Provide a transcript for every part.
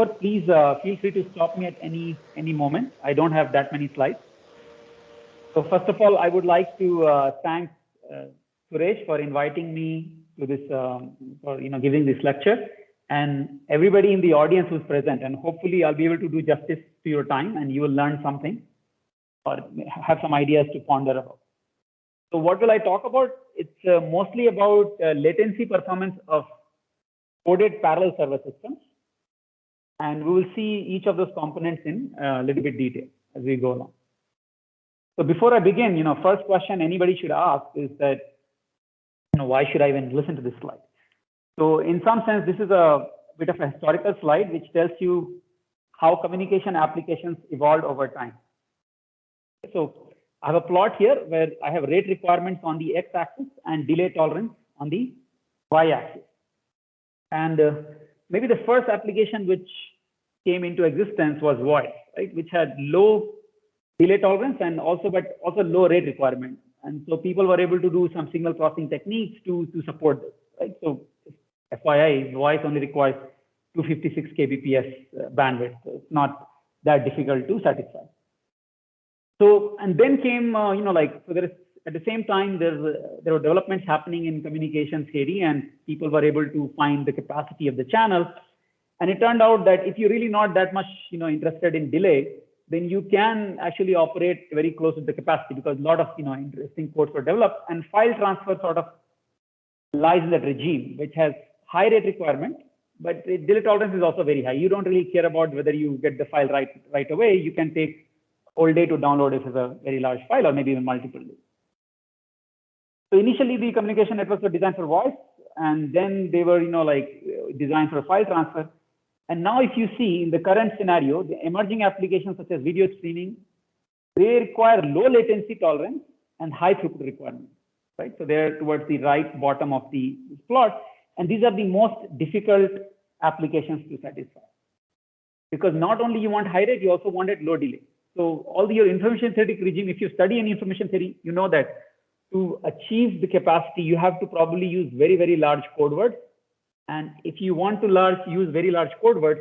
Please feel free to stop me at any moment. I don't have that many slides. So first of all, I would like to thank Suresh for inviting me to this, for giving this lecture, and everybody in the audience who's present. And hopefully, I'll be able to do justice to your time, and you will learn something or have some ideas to ponder about. So what will I talk about? It's mostly about latency performance of coded parallel server systems. And we will see each of those components in a little bit detail as we go along. So before I begin, first question anybody should ask is that, why should I even listen to this slide? So in some sense, this is a bit of a historical slide which tells you how communication applications evolved over time. So I have a plot here where I have rate requirements on the x-axis and delay tolerance on the y-axis. And maybe the first application which came into existence was voice, right, which had low delay tolerance and also low rate requirement. And so people were able to do some signal processing techniques to support this, right? So FYI, voice only requires 256 kbps bandwidth. So it's not that difficult to satisfy. So, and then came, so there is, at the same time, there were developments happening in communication theory, and people were able to find the capacity of the channel. And it turned out that if you're really not that much, interested in delay, then you can actually operate very close to the capacity, because a lot of, interesting codes were developed, and file transfer sort of lies in that regime, which has high rate requirement, but the delay tolerance is also very high. You don't really care about whether you get the file right away. You can take all day to download if it's a very large file, or maybe even multiple days. So initially, the communication networks were designed for voice, and then they were, designed for file transfer. And now, if you see in the current scenario, the emerging applications such as video streaming, they require low latency tolerance and high throughput requirements, right? So they're towards the right bottom of the plot, and these are the most difficult applications to satisfy, because not only you want high rate, you also wanted low delay. So all your information theoretic regime, if you study any information theory, you know that to achieve the capacity, you have to probably use very, very large code words. And if you want to use very large code words,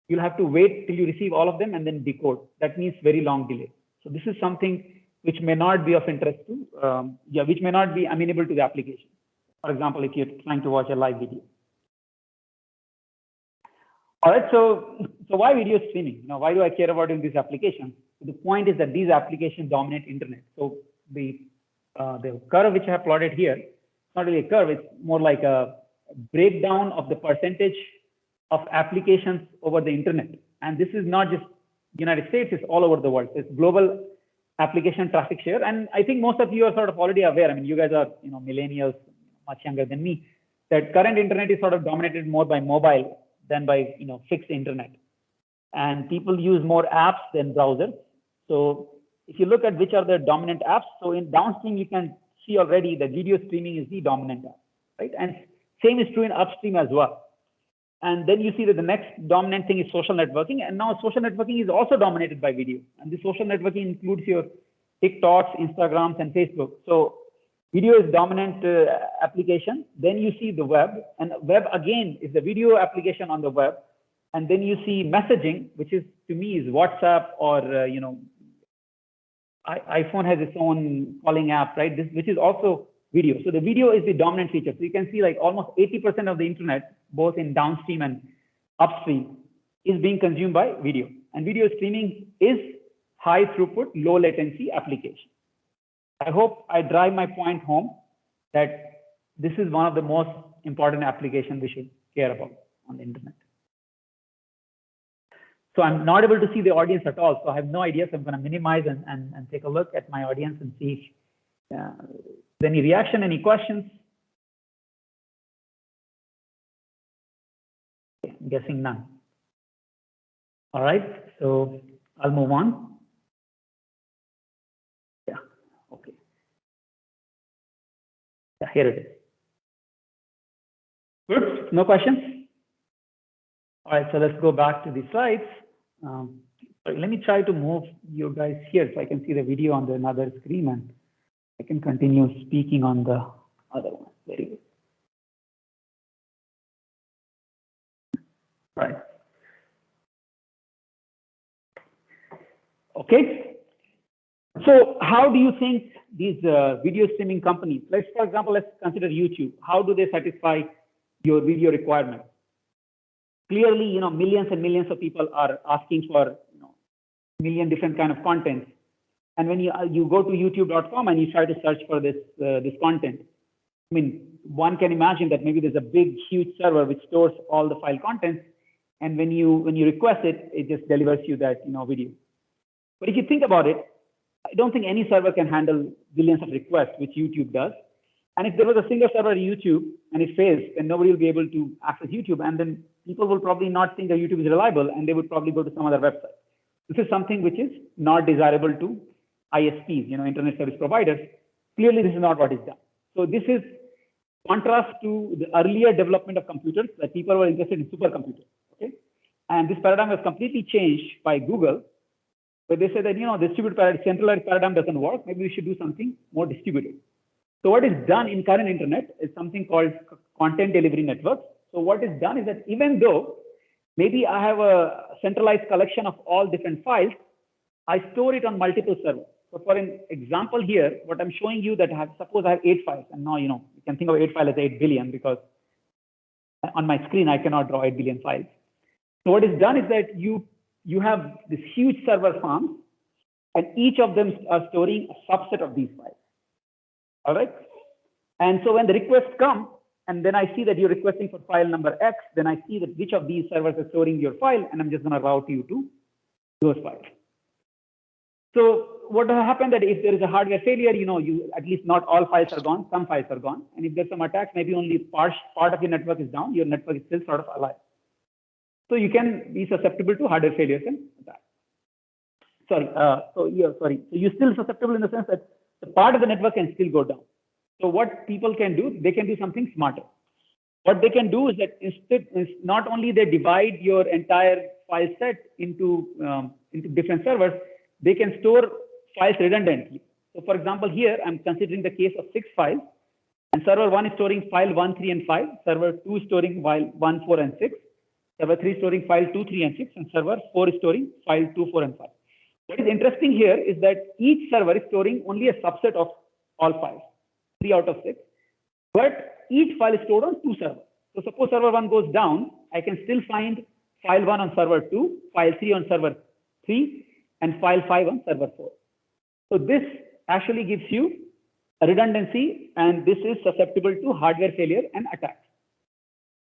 you'll have to wait till you receive all of them and then decode. That means very long delay. So this is something which may not be of interest to, which may not be amenable to the application. For example, if you're trying to watch a live video. All right, so why video streaming? Why do I care about in these applications? The point is that these applications dominate internet. So the curve which I have plotted here, it's not really a curve, it's more like a breakdown of the percentage of applications over the internet. And this is not just United States, it's all over the world. It's global application traffic share. And I think most of you are sort of already aware. I mean, you guys are, millennials, much younger than me, that current internet is sort of dominated more by mobile than by, fixed internet. And people use more apps than browsers. So if you look at which are the dominant apps, so in downstream, you can see already that video streaming is the dominant app, right? And same is true in upstream as well. And then you see that the next dominant thing is social networking. And now social networking is also dominated by video. And the social networking includes your TikToks, Instagrams, and Facebook. So video is dominant application. Then you see the web. And web, again, is the video application on the web. And then you see messaging, which is, to me, is WhatsApp or, iPhone has its own calling app, right? Which is also video. So the video is the dominant feature. So you can see like almost 80% of the internet, both in downstream and upstream, is being consumed by video. And video streaming is high throughput, low latency application. I hope I drive my point home that this is one of the most important applications we should care about on the internet. So I'm not able to see the audience at all. So I have no idea. So I'm going to minimize and take a look at my audience and see if any reaction, any questions. Okay, I'm guessing none. All right, so I'll move on. Yeah, okay. Yeah, here it is. Good, no questions? All right, so let's go back to the slides. Let me try to move you guys here so I can see the video on the another screen, and I can continue speaking on the other one. Very good. Right. Okay. So how do you think these video streaming companies, for example, let's consider YouTube. How do they satisfy your video requirements? Clearly, millions and millions of people are asking for, million different kind of content. And when you go to youtube.com and you try to search for this content, I mean, one can imagine that maybe there's a big, huge server which stores all the file contents, and when you request it, it just delivers you that video. But if you think about it, I don't think any server can handle billions of requests, which YouTube does. And if there was a single server at YouTube and it fails, then nobody will be able to access YouTube, and then people will probably not think that YouTube is reliable, and they would probably go to some other website. This is something which is not desirable to ISPs, internet service providers. Clearly, this is not what is done. So this is contrast to the earlier development of computers, that people were interested in supercomputers. Okay, and this paradigm was completely changed by Google, where they said that distributed paradigm, centralized paradigm doesn't work. Maybe we should do something more distributed. So what is done in current internet is something called content delivery networks. So what is done is that even though maybe I have a centralized collection of all different files, I store it on multiple servers. So for an example here, what I'm showing you that suppose I have 8 files, and now you can think of 8 files as 8 billion, because on my screen I cannot draw 8 billion files. So what is done is that you have this huge server farm, and each of them are storing a subset of these files. All right. And so when the requests come, and then I see that you're requesting for file number X, then I see that which of these servers is storing your file, and I'm just going to route you to those files. So what will happen that if there is a hardware failure, you at least not all files are gone, some files are gone. And if there's some attacks, maybe only part of your network is down, your network is still sort of alive. So you can be susceptible to hardware failures and attacks. So you're still susceptible in the sense that the part of the network can still go down. So what people can do, they can do something smarter. What they can do is that instead, not only they divide your entire file set into different servers, they can store files redundantly. So for example, here I'm considering the case of 6 files, and server 1 is storing file 1, 3, and 5. Server 2 is storing file 1, 4, and 6. Server 3 is storing file 2, 3, and 6, and server 4 is storing file 2, 4, and 5. What is interesting here is that each server is storing only a subset of all files, 3 out of 6, but each file is stored on 2 servers. So suppose server 1 goes down, I can still find file 1 on server 2, file 3 on server 3, and file 5 on server 4. So this actually gives you a redundancy, and this is susceptible to hardware failure and attacks.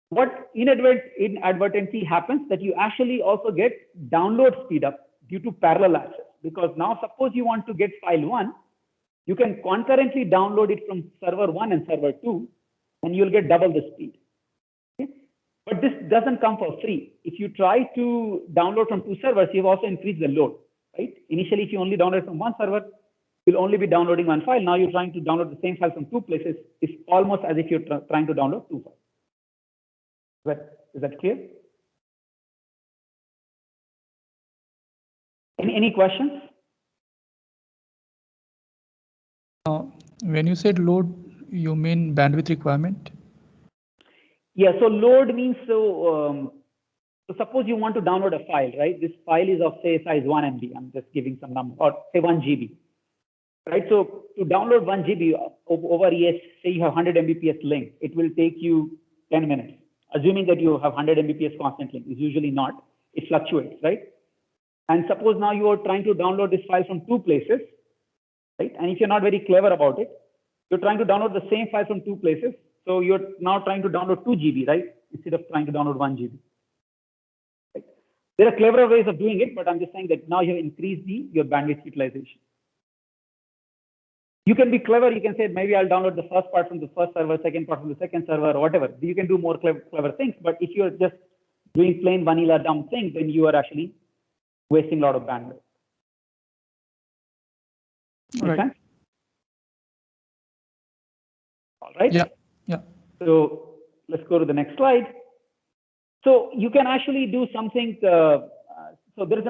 What inadvertently happens that you actually also get download speed up due to parallel access, because now suppose you want to get file 1, you can concurrently download it from server 1 and server 2, and you'll get double the speed. Okay? But this doesn't come for free. If you try to download from 2 servers, you've also increased the load, right? Initially, if you only download from 1 server, you'll only be downloading 1 file. Now you're trying to download the same file from 2 places. It's almost as if you're trying to download 2 files. Is that clear? Any questions? When you said load, you mean bandwidth requirement? Yeah, so load means, so suppose you want to download a file, right? This file is of, say, size 1 MB. I'm just giving some number, or say 1 GB, right? So to download 1 GB over say you have 100 Mbps link, it will take you 10 minutes, assuming that you have 100 Mbps constant link. It's usually not. It fluctuates, right? And suppose now you are trying to download this file from 2 places, right? And if you're not very clever about it, you're trying to download the same file from 2 places. So you're now trying to download 2 GB, right? Instead of trying to download 1 GB. Right? There are cleverer ways of doing it, but I'm just saying that now you have increased your bandwidth utilization. You can be clever. You can say, maybe I'll download the first part from the first server, second part from the second server, or whatever. You can do more clever things. But if you're just doing plain vanilla dumb things, then you are actually wasting a lot of bandwidth. Right. Okay? All right. Yeah. So let's go to the next slide. So you can actually do something. So there is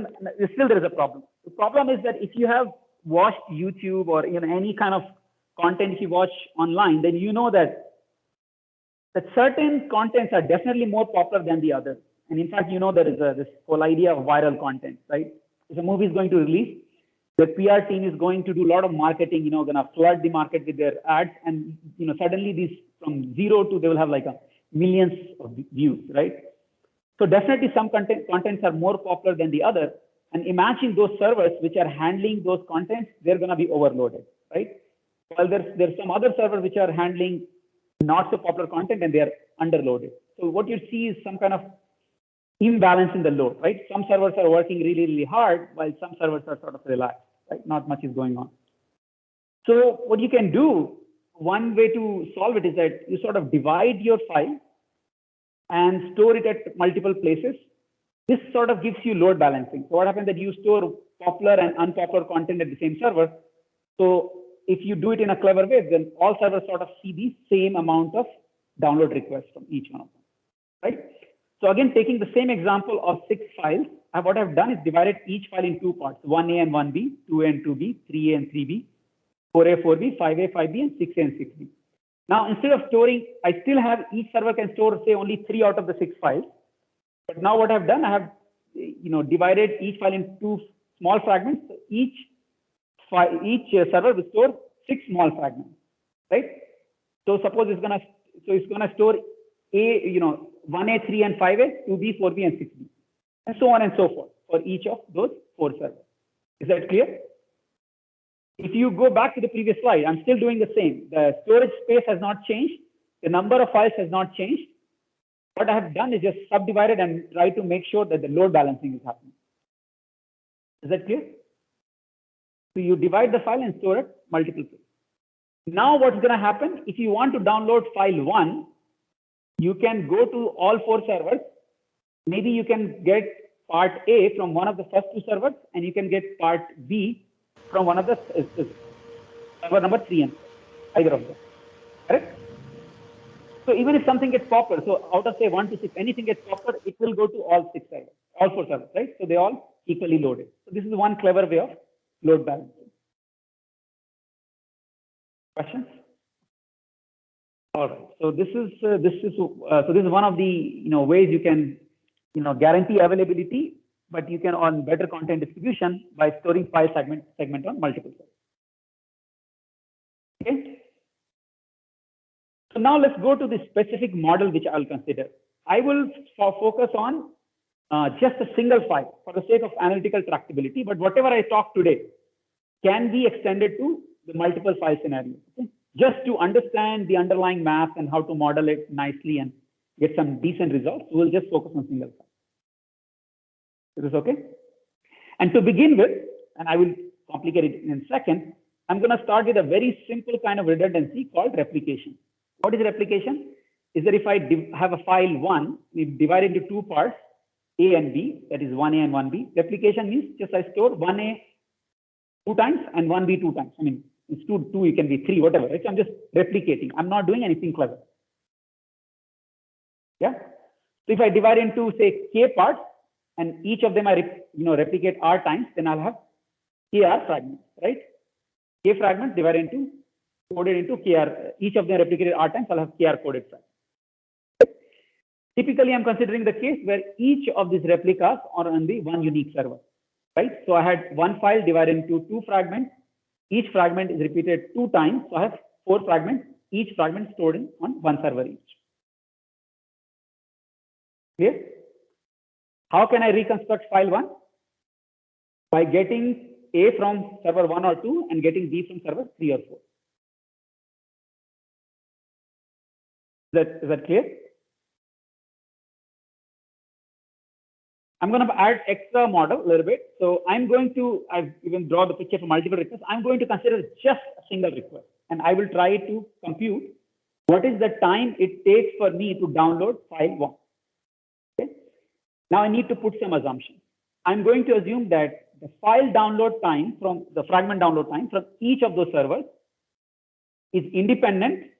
a problem. The problem is that if you have watched YouTube or any kind of content you watch online, then you know that certain contents are definitely more popular than the others. And in fact, there is this whole idea of viral content, right? If a movie is going to release, the PR team is going to do a lot of marketing, gonna flood the market with their ads, and suddenly these from 0 to they will have like millions of views, right? So definitely some contents are more popular than the other, and imagine those servers which are handling those contents, they're gonna be overloaded, right? Well, there's some other servers which are handling not so popular content and they are underloaded. So what you see is some kind of imbalance in the load, right? Some servers are working really, really hard while some servers are sort of relaxed, right? Not much is going on. So what you can do, one way to solve it is that you sort of divide your file and store it at multiple places. This sort of gives you load balancing. So what happens that you store popular and unpopular content at the same server. So if you do it in a clever way, then all servers sort of see the same amount of download requests from each one of them, right? So again, taking the same example of 6 files, what I've done is divided each file in 2 parts, 1A and 1B, 2A and 2B, 3A and 3B, 4A, 4B, 5A, 5B, and 6A and 6B. Now, instead of storing, I still have each server can store, say, only 3 out of the 6 files. But now what I've done, I have divided each file in 2 small fragments. So each server will store 6 small fragments, right? So suppose it's gonna store 1A, 3, and 5A, 2B, 4B, and 6B, and so on and so forth for each of those 4 servers. Is that clear? If you go back to the previous slide, I'm still doing the same. The storage space has not changed. The number of files has not changed. What I have done is just subdivided and try to make sure that the load balancing is happening. Is that clear? So you divide the file and store it multiple places. Now what's going to happen? If you want to download file 1, you can go to all 4 servers. Maybe you can get part A from one of the first 2 servers, and you can get part B from one of the server number 3 and 4, either of them, correct? So even if something gets popular, so out of say 1 to 6, anything gets popular, it will go to all 6 servers, all 4 servers, right? So they all equally loaded. So this is one clever way of load balancing. Questions? All right. So this is one of the ways you can guarantee availability, but you can on better content distribution by storing file segment on multiple servers. Okay. So now let's go to the specific model which I'll consider. I will focus on just a single file for the sake of analytical tractability, but whatever I talk today can be extended to the multiple file scenario. Okay? Just to understand the underlying math and how to model it nicely and get some decent results, we'll just focus on single file. Is this okay? And to begin with, and I will complicate it in a second, I'm going to start with a very simple kind of redundancy called replication. What is replication? Is that if I have a file 1, we divide it into 2 parts, A and B, that is 1A and 1B. Replication means just I store 1A 2 times and 1B 2 times. I mean, it's 2, it can be 3, whatever. Right? So I'm just replicating. I'm not doing anything clever. Yeah. So if I divide into say K parts, and each of them I replicate R times, then I'll have KR fragments, right? K fragments divided into coded into KR. Each of them replicated R times, I'll have KR coded fragments. Typically, I'm considering the case where each of these replicas are on the one unique server, right? So I had one file divided into 2 fragments. Each fragment is repeated 2 times. So I have 4 fragments, each fragment stored on one server each. Clear? How can I reconstruct file 1? By getting A from server 1 or 2 and getting B from server 3 or 4. Is that clear? I'm going to add extra model a little bit. So I've even drawn the picture for multiple requests. I'm going to consider just a single request, and I will try to compute what is the time it takes for me to download file 1. Okay. Now I need to put some assumptions. I'm going to assume that the file download time from the fragment download time from each of those servers is independent,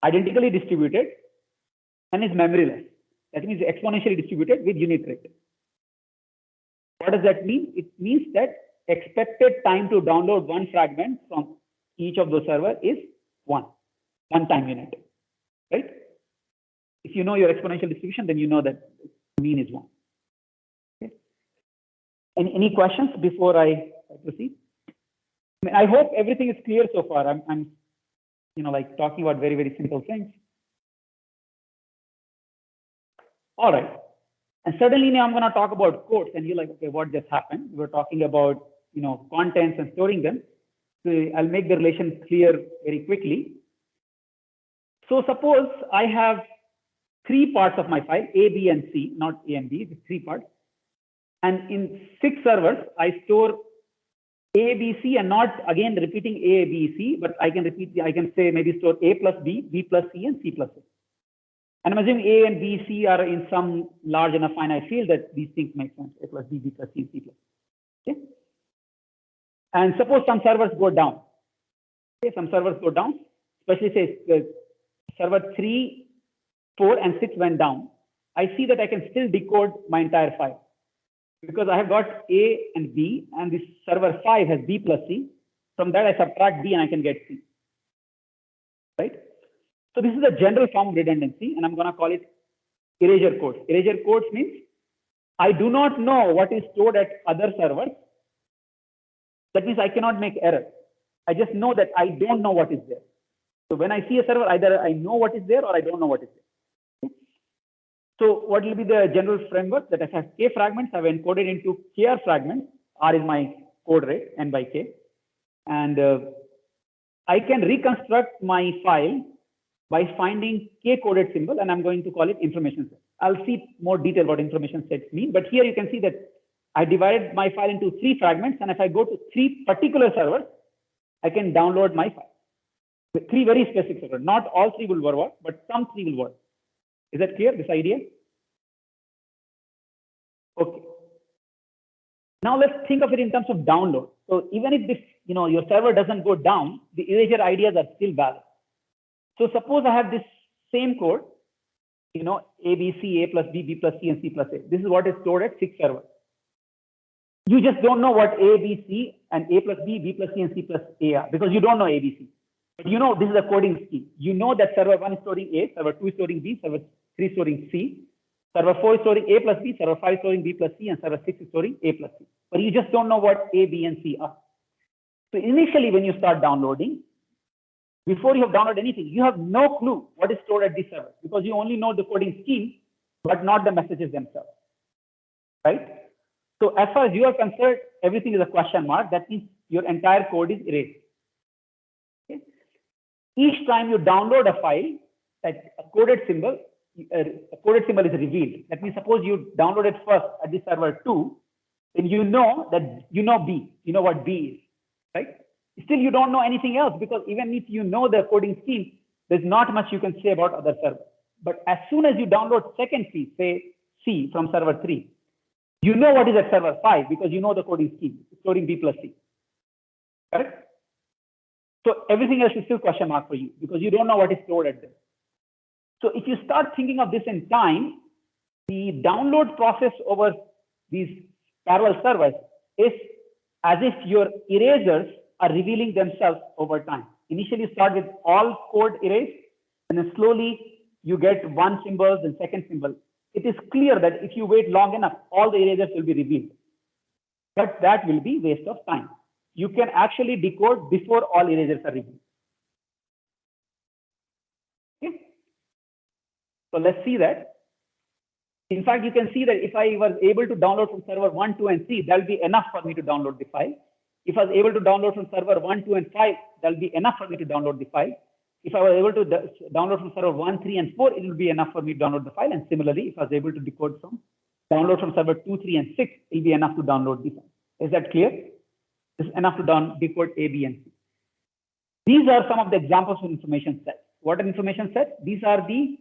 identically distributed, and is memoryless. That means exponentially distributed with unit rate. What does that mean? It means that expected time to download one fragment from each of those servers is one time unit, right? If you know your exponential distribution, then you know that mean is 1. Okay. Any questions before I proceed? I hope everything is clear so far. I'm like talking about very, very simple things. All right. And suddenly now I'm going to talk about quotes, and you're like, okay, what just happened? We were talking about, contents and storing them. So I'll make the relation clear very quickly. So suppose I have three parts of my file, A, B, and C, not A and B, it's three parts. And in 6 servers, I store A, B, C, and not again repeating A, B, C, but I can say maybe store A plus B, B plus C, and C plus A. And I'm assuming A and B, C are in some large enough finite field that these things make sense. A plus B, B plus C, C plus A. Okay. And suppose some servers go down. Okay, some servers go down, especially say server 3, 4, and 6 went down. I see that I can still decode my entire file because I have got A and B, and this server 5 has B plus C. From that, I subtract B and I can get C. Right? So this is a general form of redundancy, and I'm going to call it erasure codes. Erasure codes means I do not know what is stored at other servers. That means I cannot make error. I just know that I don't know what is there. So when I see a server, either I know what is there or I don't know what is there. Okay? So what will be the general framework? That I have K fragments, I've encoded into KR fragments. R is my code rate, N by K. And I can reconstruct my file by finding K coded symbol, and I'm going to call it information set. I'll see more detail what information sets mean, but here you can see that I divided my file into 3 fragments, and if I go to 3 particular servers, I can download my file. With 3 very specific servers. Not all 3 will work, but some 3 will work. Is that clear, this idea? Okay. Now let's think of it in terms of download. So even if this, your server doesn't go down, the erasure ideas are still valid. So suppose I have this same code, A, B, C, A plus B, B plus C, and C plus A. This is what is stored at 6 servers. You just don't know what A, B, C, and A plus B, B plus C, and C plus A are because you don't know A, B, C. But this is a coding scheme. You know that server 1 is storing A, server 2 is storing B, server 3 is storing C, server 4 is storing A plus B, server 5 is storing B plus C, and server 6 is storing A plus C. But you just don't know what A, B, and C are. So initially, when you start downloading, before you have downloaded anything, you have no clue what is stored at this server because you only know the coding scheme, but not the messages themselves. Right? So as far as you are concerned, everything is a question mark. That means your entire code is erased. Okay? Each time you download a file, that a coded symbol is revealed. That means suppose you download it first at the server 2, then you know that you know B, you know what B is, right? Still, you don't know anything else because even if you know the coding scheme, there's not much you can say about other servers. But as soon as you download second piece, say C from server 3, you know what is at server 5 because you know the coding scheme, storing B plus C. Correct? So everything else is still question mark for you because you don't know what is stored at there. So if you start thinking of this in time, the download process over these parallel servers is as if your erasers are revealing themselves over time. Initially, you start with all code erased, and then slowly you get one symbol, then second symbol. It is clear that if you wait long enough, all the erasers will be revealed. But that will be waste of time. You can actually decode before all erasers are revealed. Okay? So let's see that. In fact, you can see that if I was able to download from server 1, 2, and 3, that will be enough for me to download the file. If I was able to download from server 1, 2, and 5, that will be enough for me to download the file. If I was able to download from server 1, 3, and 4, it will be enough for me to download the file. And similarly, if I was able to download from server 2, 3, and 6, it will be enough to download the file. Is that clear? It's enough to decode A, B, and C. These are some of the examples of information sets. What are information sets? These are the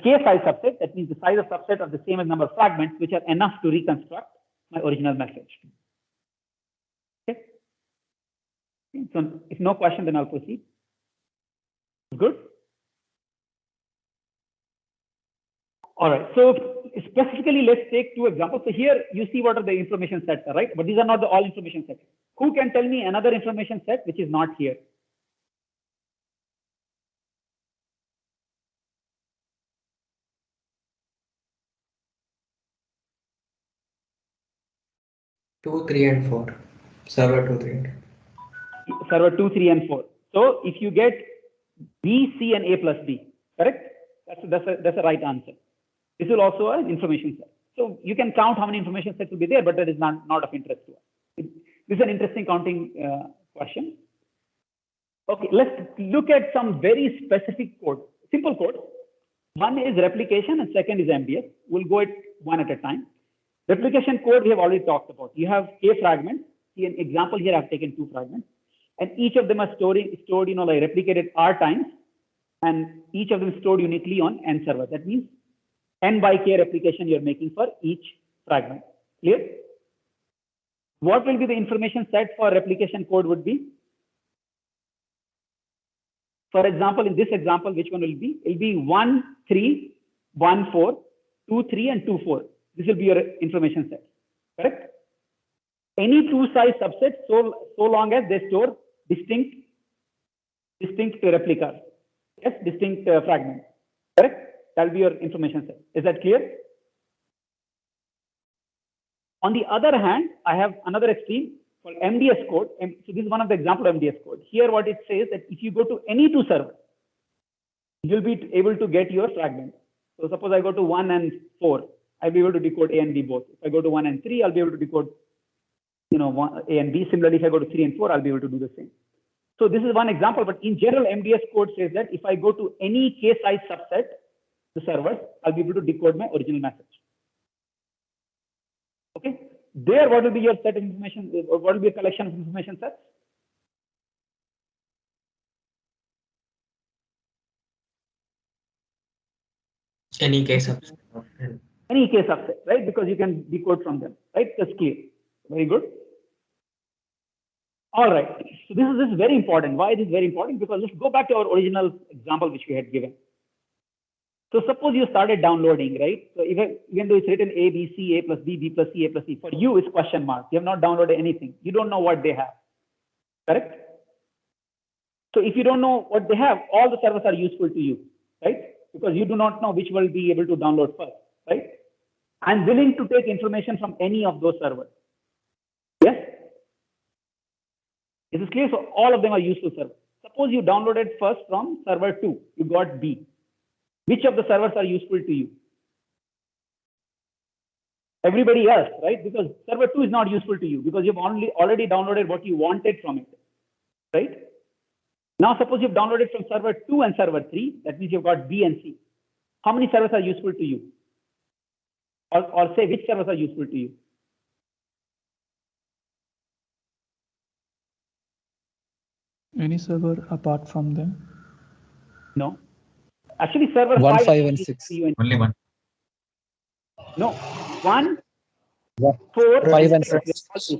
K size subset. That means the size of subset of the same as number of fragments, which are enough to reconstruct my original message. Okay. So if no question, then I'll proceed. Good. All right. So specifically, let's take 2 examples. So here you see what are the information sets are, right? But these are not the all information sets. Who can tell me another information set which is not here? 2, 3, and 4. Server 2, 3, and 4. Server 2, 3, and 4. So if you get B, C, and A plus B, correct? That's the right answer. This will also an information set. So you can count how many information sets will be there, but that is not of interest to us. This is an interesting counting question. Okay, let's look at some very specific code, simple code. One is replication and second is MDS. We'll go it one at a time. Replication code we have already talked about. You have K fragments. See an example here, I've taken 2 fragments. And each of them are stored, like replicated R times. And each of them is stored uniquely on N server. That means N by K replication you're making for each fragment. Clear? What will be the information set for replication code would be? For example, in this example, which one will be? It will be 1, 3, 1, 4, 2, 3, and 2, 4. This will be your information set. Correct? Any 2-size subset, so long as they store distinct replicas. Yes, distinct fragments. Correct? That will be your information set. Is that clear? On the other hand, I have another extreme called MDS code. So this is one of the example of MDS code. Here what it says that if you go to any 2 servers, you'll be able to get your fragment. So suppose I go to 1 and 4, I'll be able to decode A and B both. If I go to 1 and 3, I'll be able to decode A and B. Similarly, if I go to 3 and 4, I'll be able to do the same. So this is one example, but in general, MDS code says that if I go to any K-size subset, the servers, I'll be able to decode my original message. Okay. There, what will be your set of information? What will be a collection of information sets? Any K subset. Any K subset, right? Because you can decode from them, right? That's clear. Very good. All right. So this is very important. Why is this very important? Because let's go back to our original example which we had given. So suppose you started downloading, right? So even though it's written A, B, C, A plus B, B plus C, A plus C, for you it's question mark. You have not downloaded anything. You don't know what they have. Correct? So if you don't know what they have, all the servers are useful to you, right? Because you do not know which will be able to download first, right? I'm willing to take information from any of those servers. Yes? Is this clear? So all of them are useful servers. Suppose you downloaded first from server 2, you got B. Which of the servers are useful to you? Everybody else, right? Because server 2 is not useful to you because you've already downloaded what you wanted from it, right? Now suppose you've downloaded from server 2 and server 3, that means you've got B and C. How many servers are useful to you? Or say which servers are useful to you? Any server apart from them? No. Actually, server 1, 5 5, and 6. Only one. No. 1, 4, 4, 5, and 6.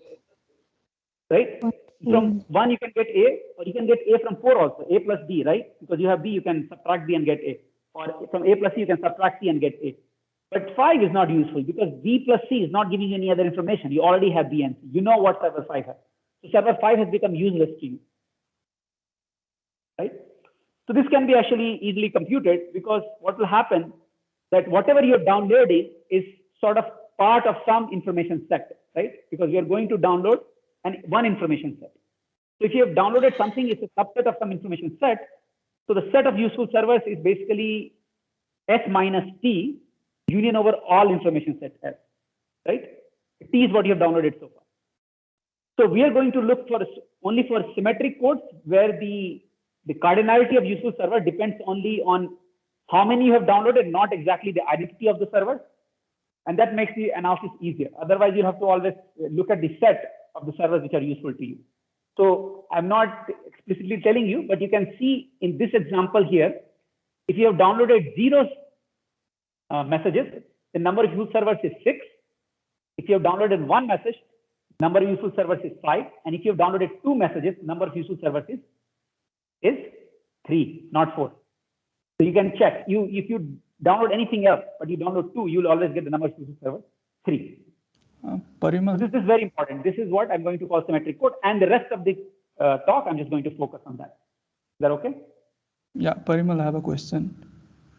Right? From 1 you can get A, or you can get A from 4 also, A plus B, right? Because you have B, you can subtract B and get A. Or from A plus C, you can subtract C and get A. But 5 is not useful because B plus C is not giving you any other information. You already have B and C. You know what server 5 has. So server 5 has become useless to you. Right? So this can be actually easily computed because what will happen that whatever you're downloading is sort of part of some information set, right? Because you're going to download one information set. So if you have downloaded something, it's a subset of some information set. So the set of useful servers is basically S minus T union over all information set S, right? T is what you have downloaded so far. So we are going to look for only for symmetric codes where the cardinality of useful server depends only on how many you have downloaded, not exactly the identity of the server. And that makes the analysis easier. Otherwise, you have to always look at the set of the servers which are useful to you. So I'm not explicitly telling you, but you can see in this example here, if you have downloaded 0 messages, the number of useful servers is 6. If you have downloaded 1 message, number of useful servers is 5. And if you have downloaded 2 messages, number of useful servers is 3, not 4. So you can check. If you download anything else, but you download 2, you'll always get the number of useful servers 3. Parimal. So this is very important. This is what I'm going to call symmetric code, and the rest of the talk, I'm just going to focus on that. Is that okay? Yeah, Parimal, I have a question.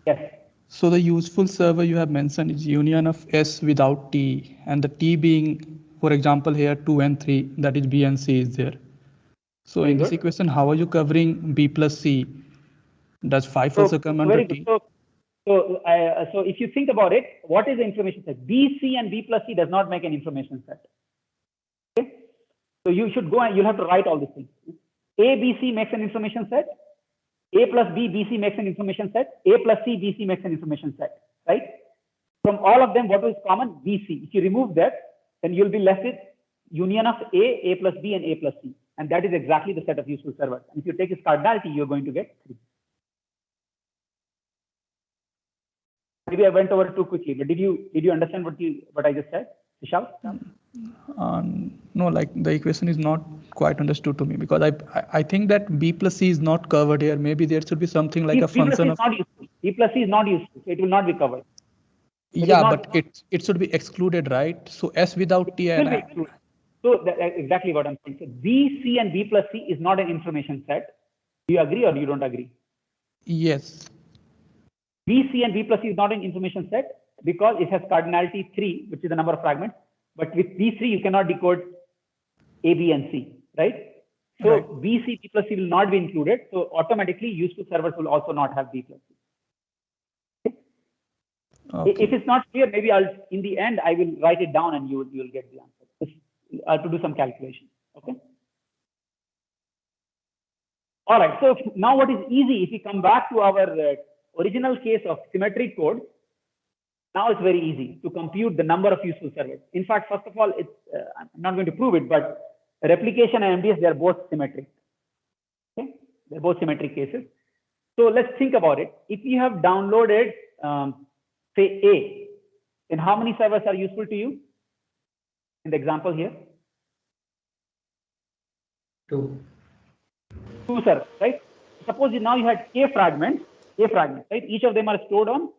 Yes. So the useful server you have mentioned is union of S without T, and the T being for example, here 2 and 3, that is B and C is there. So Very in this good. equation, how are you covering B plus C? Does 5 also come under very good. T? So if you think about it, what is the information set? B, C, and B plus C does not make an information set. Okay. So you should go and you'll have to write all these things. A, B, C makes an information set. A plus B, B, C makes an information set. A plus C, B, C makes an information set. Right? From all of them, what is common? B, C. If you remove that, then you'll be left with union of A plus B, and A plus C. And that is exactly the set of useful servers. And if you take its cardinality, you're going to get 3. Maybe I went over too quickly, but did you understand what I just said, Vishal? No, like the equation is not quite understood to me, because I think that B plus C is not covered here. Maybe there should be something like a function of. Not useful. B plus C is not useful, so it will not be covered. Yeah, but it should be excluded, right? So S without T and I. So that's exactly what I'm saying. So B, C, and B plus C is not an information set. Do you agree or you don't agree? Yes. B, C, and B plus C is not an information set because it has cardinality 3, which is the number of fragments. But with these 3, you cannot decode A, B, and C, right? So right. B, C, B plus C will not be included. So automatically, useful servers will also not have B plus C. Okay. If it's not clear, maybe in the end, I will write it down and you will get the answer. To do some calculation. Okay. All right. So now what is easy, if we come back to our original case of symmetric code, now it's very easy to compute the number of useful servers. In fact, first of all, I'm not going to prove it, but replication and MDS, they're both symmetric. Okay. They're both symmetric cases. So let's think about it. If you have downloaded, say A, then how many servers are useful to you? In the example here? 2 servers, right? Suppose now you had K fragments, right? Each of them are stored on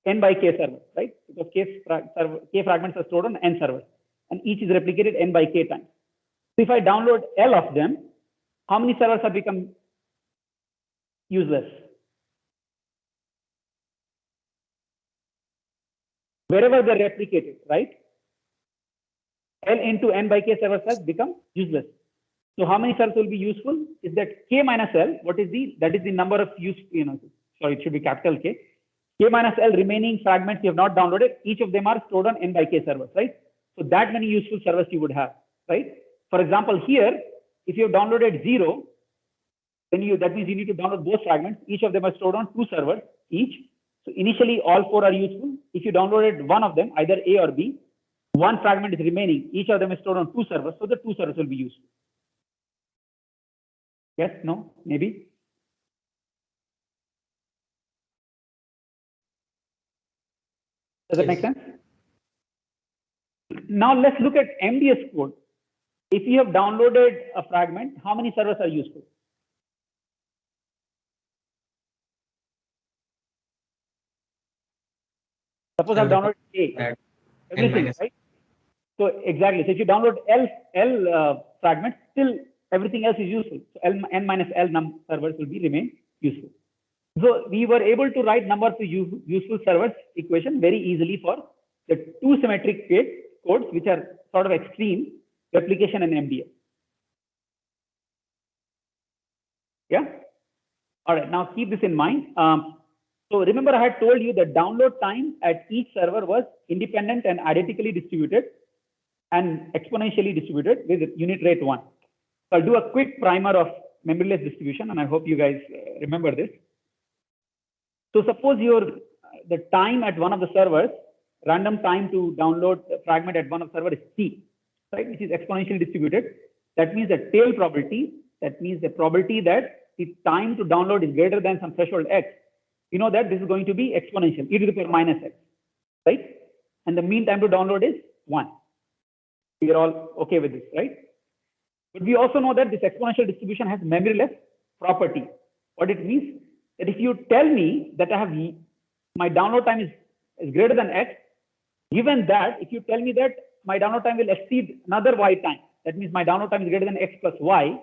N by K servers, right? Because K fragments are stored on N servers, and each is replicated N by K times. So if I download L of them, how many servers have become useless? Wherever they're replicated, right? L into N by K servers has become useless. So how many servers will be useful? Is that K minus L? That is the number of sorry, it should be capital K. K minus L remaining fragments you have not downloaded. Each of them are stored on N by K servers, right? So that many useful servers you would have, right? For example, here, if you have downloaded 0, then that means you need to download both fragments. Each of them are stored on 2 servers each. So initially, all 4 are useful. If you downloaded one of them, either A or B, one fragment is remaining. Each of them is stored on 2 servers, so the 2 servers will be useful. Yes, no, maybe? Does that make sense? Now let's look at MDS code. If you have downloaded a fragment, how many servers are useful? Suppose I've downloaded A, everything, right? So exactly. So if you download L fragments, still everything else is useful. So N minus L servers will remain useful. So we were able to write number of useful servers equation very easily for the 2 symmetric codes, which are sort of extreme, replication and MDS. Yeah. All right. Now keep this in mind. So remember, I had told you that download time at each server was independent and identically distributed and exponentially distributed with unit rate 1. So I'll do a quick primer of memoryless distribution, and I hope you guys remember this. So suppose the time at one of the servers, random time to download a fragment at one of the server is T, right, which is exponentially distributed. That means the tail probability, that means the probability that the time to download is greater than some threshold X. You know that this is going to be exponential, e to the power minus X, right? And the mean time to download is 1. We are all okay with this, right? But we also know that this exponential distribution has memoryless property. What it means that if you tell me that I have my download time is greater than X, given that if you tell me that my download time will exceed another Y time, that means my download time is greater than X plus Y,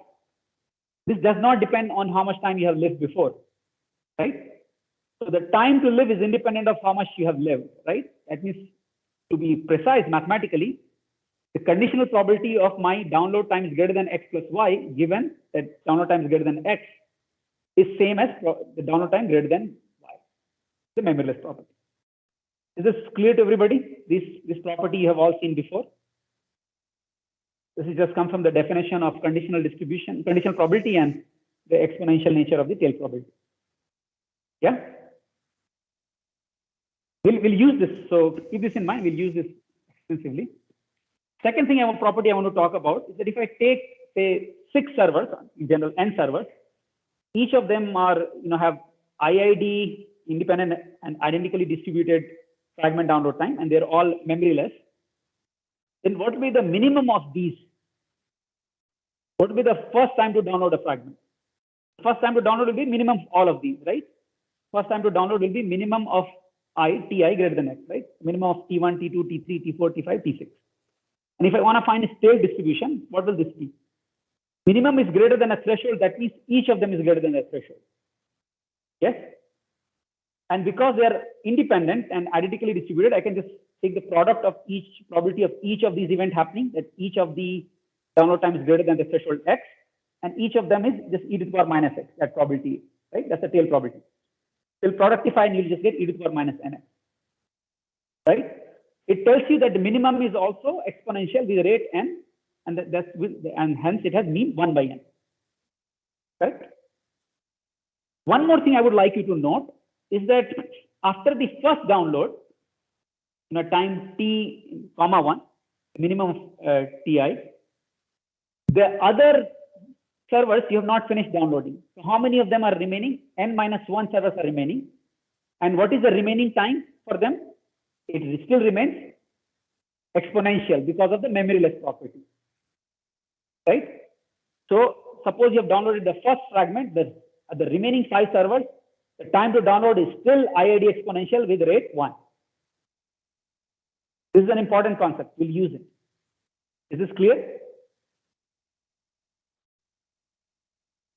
this does not depend on how much time you have lived before, right? So the time to live is independent of how much you have lived, right? That means, to be precise mathematically, The conditional probability of my download time is greater than x plus y, given that download time is greater than x, is same as the download time greater than y, the memoryless property. Is this clear to everybody? This property you have all seen before. This is just come from the definition of conditional distribution, conditional probability, and the exponential nature of the tail probability. Yeah? We'll use this. So keep this in mind. We'll use this extensively. Second thing, property I want to talk about is that if I take, say, 6 servers, in general, n servers, each of them are, have IID, independent and identically distributed fragment download time, and they're all memoryless. Then what will be the minimum of these? What will be the first time to download a fragment? First time to download will be minimum of all of these, right? First time to download will be minimum of Ti greater than x, right? Minimum of T1, T2, T3, T4, T5, T6. And if I want to find a tail distribution, what will this be? Minimum is greater than a threshold. That means each of them is greater than a threshold. Yes? And because they are independent and identically distributed, I can just take the product of each probability of each of these events happening, that each of the download time is greater than the threshold x, and each of them is just e to the power minus x, that probability, right? That's the tail probability. Will productify and you'll just get e to the power minus nx, right? It tells you that the minimum is also exponential with rate n, and and hence it has mean 1 by n. Correct? One more thing I would like you to note is that after the first download, time t, comma 1, minimum of Ti, the other servers you have not finished downloading. So how many of them are remaining? N minus 1 servers are remaining. And what is the remaining time for them? It still remains exponential because of the memoryless property, right? So suppose you have downloaded the first fragment, the remaining 5 servers, the time to download is still IID exponential with rate 1. This is an important concept. We'll use it. Is this clear?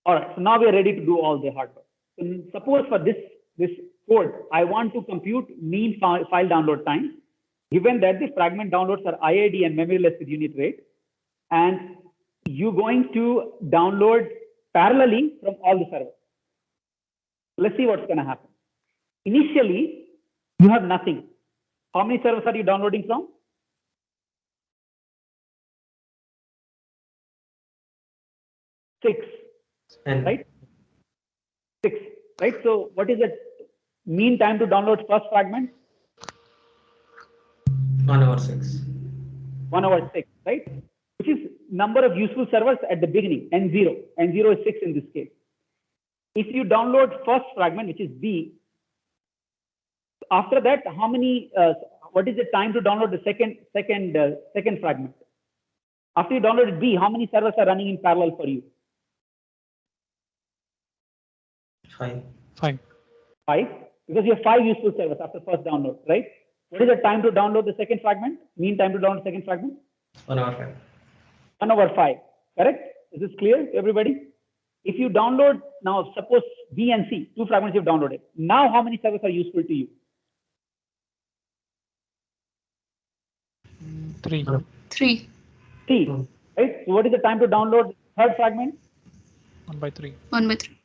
All right. So now we are ready to do all the hard work. So suppose for this code, I want to compute mean file download time, given that the fragment downloads are IID and memoryless with unit rate, and you're going to download parallelly from all the servers. Let's see what's going to happen. Initially, you have nothing. How many servers are you downloading from? 6, right? 6, right? So what is the mean time to download first fragment? 1 over 6. 1 over 6, right? Which is number of useful servers at the beginning, N0. N0 is 6 in this case. If you download first fragment, which is B, after that, how many? What is the time to download the second fragment? After you downloaded B, how many servers are running in parallel for you? 5. 5. 5, because you have 5 useful servers after first download, right? What is the time to download the second fragment? Mean time to download the second fragment? 1 over 5. 1 over 5, correct? Is this clear to everybody? If you download, now suppose B and C, 2 fragments you've downloaded. Now how many servers are useful to you? 3. 3. 3, right? So what is the time to download third fragment? 1 by 3. 1 by 3.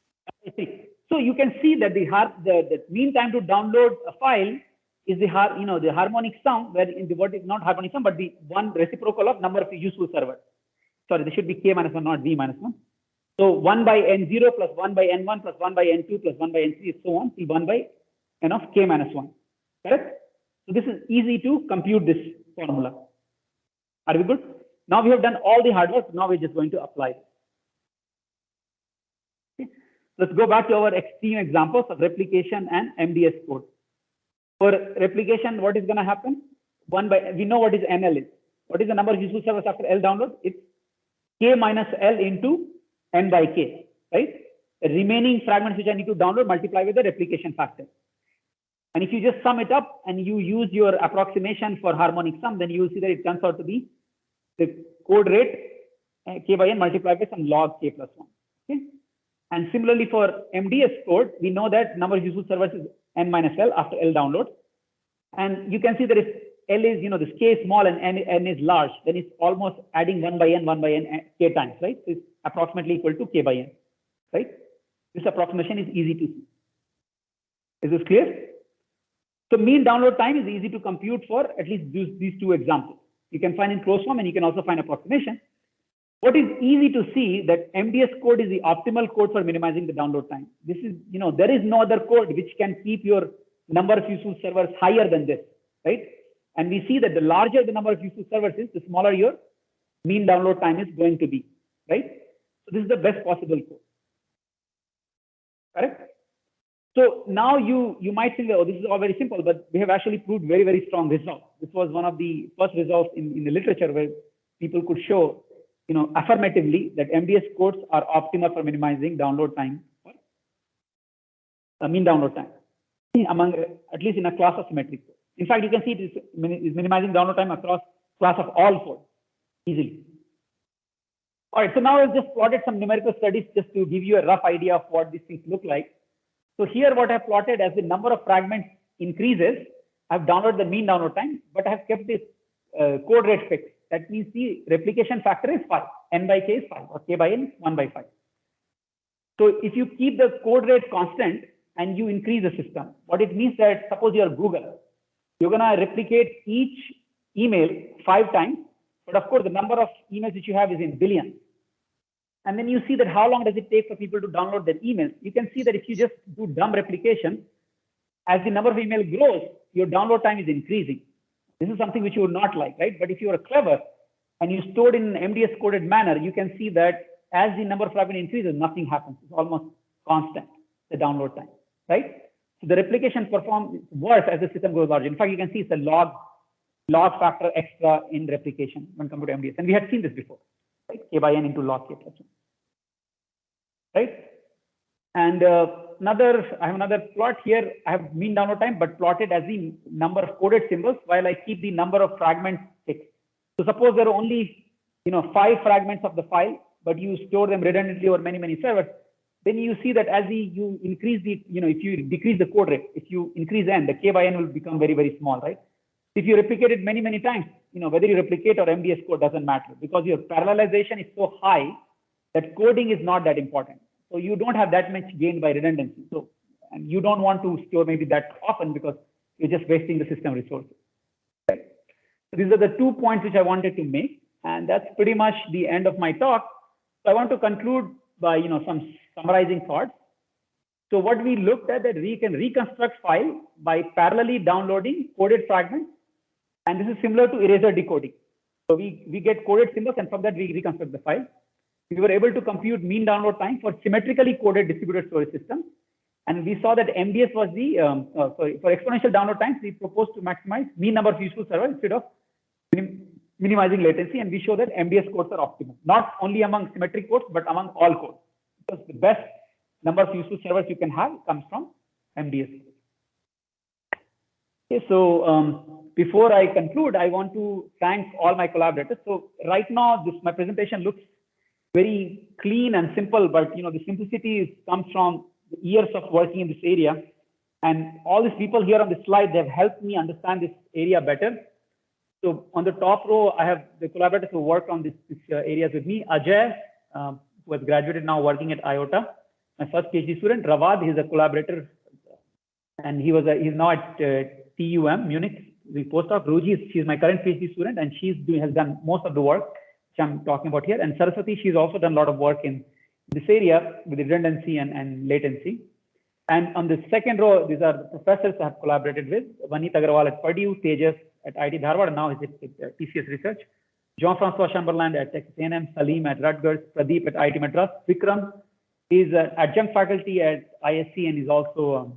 3. So you can see that the mean time to download a file is the harmonic sum, where in the what is not harmonic sum, but the one reciprocal of number of useful servers. Sorry, this should be k minus 1, not v minus 1. So 1 by n0 plus 1 by n1 plus 1 by n2 plus 1 by n3 and so on till 1 by n of k minus 1. Correct? So this is easy to compute this formula. Are we good? Now we have done all the hard work. Now we're just going to apply it. Okay. Let's go back to our extreme examples of replication and MDS code. For replication, what is going to happen? We know what is NL is. What is the number of useful servers after L download? It's k minus L into n by k, right? The remaining fragments which I need to download multiply with the replication factor. And if you just sum it up and you use your approximation for harmonic sum, then you will see that it turns out to be the code rate k by n multiplied by some log k plus 1. Okay? And similarly for MDS code, we know that number of useful servers is n minus L after L download. And you can see that if L is, this K is small and N is large, then it's almost adding 1 by N K times, right? So it's approximately equal to K by N, right? This approximation is easy to see. Is this clear? So mean download time is easy to compute for at least these two examples. You can find in closed form and you can also find approximation. What is easy to see that MDS code is the optimal code for minimizing the download time. This is, there is no other code which can keep your number of useful servers higher than this, right? And we see that the larger the number of useful servers is, the smaller your mean download time is going to be, right? So this is the best possible code, correct? So now you might think, oh, this is all very simple, but we have actually proved very, very strong results. This was one of the first results in the literature where people could show, affirmatively that MDS codes are optimal for minimizing download time, mean download time, among at least in a class of symmetric code. In fact, you can see it is minimizing download time across class of all code easily. All right, so now I've just plotted some numerical studies just to give you a rough idea of what these things look like. So here what I've plotted, as the number of fragments increases, I've downloaded the mean download time, but I have kept this code rate fixed. That means the replication factor is 5, N by K is 5, or K by N is 1 by 5. So if you keep the code rate constant and you increase the system, what it means that suppose you are Google, you're gonna replicate each email 5 times, but of course the number of emails which you have is in billions. And then you see that how long does it take for people to download their emails? You can see that if you just do dumb replication, as the number of email grows, your download time is increasing. This is something which you would not like, right? But if you are clever and you store it in an MDS coded manner, you can see that as the number of fragments increases, nothing happens. It's almost constant, the download time, right? So the replication performs worse as the system grows larger. In fact, you can see it's a log factor extra in replication when compared to MDS. And we had seen this before, right? K by N into log K plus 1. Right? And I have another plot here. I have mean download time, but plotted as the number of coded symbols while I keep the number of fragments fixed. So suppose there are only 5 fragments of the file, but you store them redundantly over many, many servers. Then you see that as you increase the, if you decrease the code rate, if you increase N, the K by N will become very, very small, right? If you replicate it many, many times, whether you replicate or MDS code doesn't matter because your parallelization is so high that coding is not that important. So you don't have that much gain by redundancy. So, and you don't want to store maybe that often because you're just wasting the system resources. Right? So these are the 2 points which I wanted to make, and that's pretty much the end of my talk. So I want to conclude by some summarizing thoughts. So what we looked at, that we can reconstruct file by parallelly downloading coded fragments, and this is similar to eraser decoding. So we get coded symbols, and from that we reconstruct the file. We were able to compute mean download time for symmetrically coded distributed storage systems. And we saw that MDS was the, for exponential download times, we proposed to maximize mean number of useful servers instead of minimizing latency. And we show that MDS codes are optimal, not only among symmetric codes, but among all codes. Because the best number of useful servers you can have comes from MDS. Okay, so before I conclude, I want to thank all my collaborators. So right now, my presentation looks very clean and simple, but the simplicity comes from years of working in this area. And all these people here on the slide, they have helped me understand this area better. So on the top row, I have the collaborators who work on these areas with me. Ajay, who has graduated now working at IOTA, my first PhD student. Rawad, he's a collaborator, and he's now at TUM Munich, the postdoc. Ruji, she's my current PhD student, and has done most of the work which I'm talking about here. And Saraswati, she's also done a lot of work in this area with redundancy and latency. And on the second row, these are the professors I have collaborated with. Vaneet Agarwal at Purdue, Tejas at IIT Dharwad, and now he's at TCS Research. Jean-François Chamberlain at Texas A&M, Salim at Rutgers, Pradeep at IIT Madras. Vikram is an adjunct faculty at ISC, and he's also,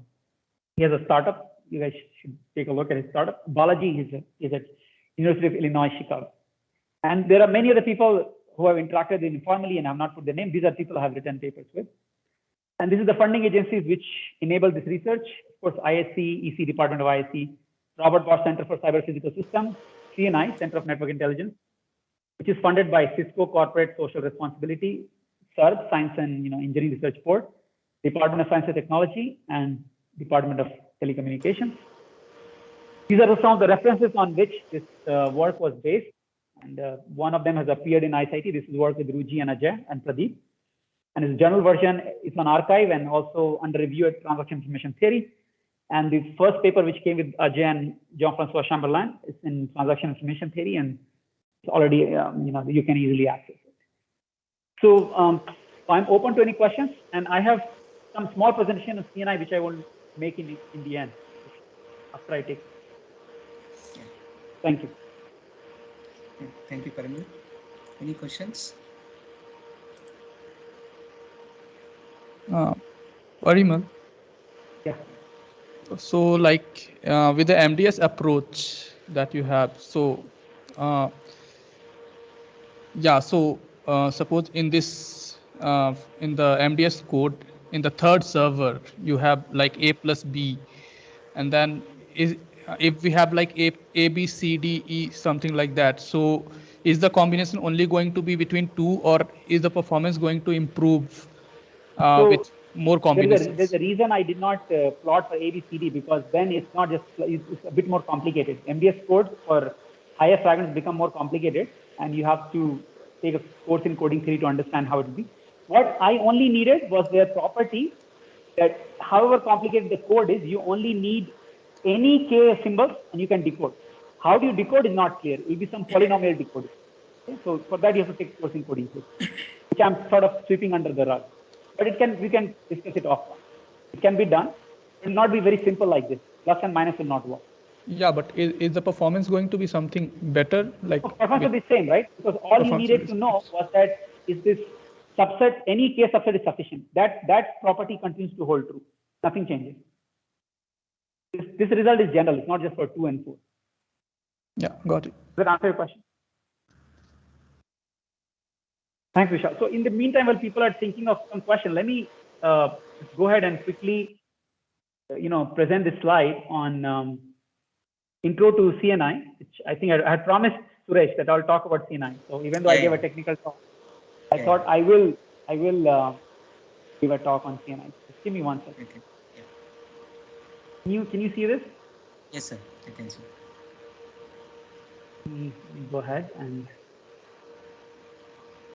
he has a startup. You guys should take a look at his startup. Balaji is at University of Illinois, Chicago. And there are many other people who have interacted informally and have not put their name. These are people I have written papers with. And this is the funding agencies which enable this research. Of course, ISC, EC, Department of ISC, Robert Bosch Center for Cyber Physical Systems, CNI, Center of Network Intelligence, which is funded by Cisco Corporate Social Responsibility, CERB, Science and Engineering Research Board, Department of Science and Technology, and Department of Telecommunications. These are some of the references on which this work was based. And one of them has appeared in ICIT. This is work with Ruji and Ajay and Pradeep. And its journal version is on arXiv and also under review at Transaction Information Theory. And the first paper which came with Ajay and Jean-Francois Chamberlain is in Transaction Information Theory, and it's already, you can easily access it. So I'm open to any questions, and I have some small presentation of CNI which I will make in the end after I take. Thank you. Thank you, Paramil. Any questions? Parimal. Yeah. So like with the MDS approach that you have, so yeah, so suppose in this in the MDS code in the third server you have like A plus B, and then if we have like A B C D E something like that, so is the combination only going to be between two, or is the performance going to improve with more combinations? There's a reason I did not plot for ABCD, because then it's not just, it's a bit more complicated. MDS codes for higher fragments become more complicated, and you have to take a course in coding theory to understand how it will be. What I only needed was their property that however complicated the code is, you only need any K symbols and you can decode. How do you decode is not clear. It will be some polynomial decoding. Okay? So for that you have to take a course in coding theory, which I'm sort of sweeping under the rug. But we can discuss it offline. It can be done. It will not be very simple like this. Plus and minus will not work. Yeah, but is the performance going to be something better? Like performance will be same, right? Because all you needed to know was that is this subset, any K subset is sufficient. That property continues to hold true. Nothing changes. This result is general. It's not just for 2 and 4. Yeah, got it. Does that answer your question? Thanks, Vishal. So in the meantime, while people are thinking of some question, let me go ahead and quickly, present this slide on intro to CNI, which I think I had promised Suresh that I'll talk about CNI. So even though I gave a technical talk, I thought I will give a talk on CNI. Just give me 1 second. Okay. Yeah. Can you see this? Yes, sir. I can see. Let me go ahead and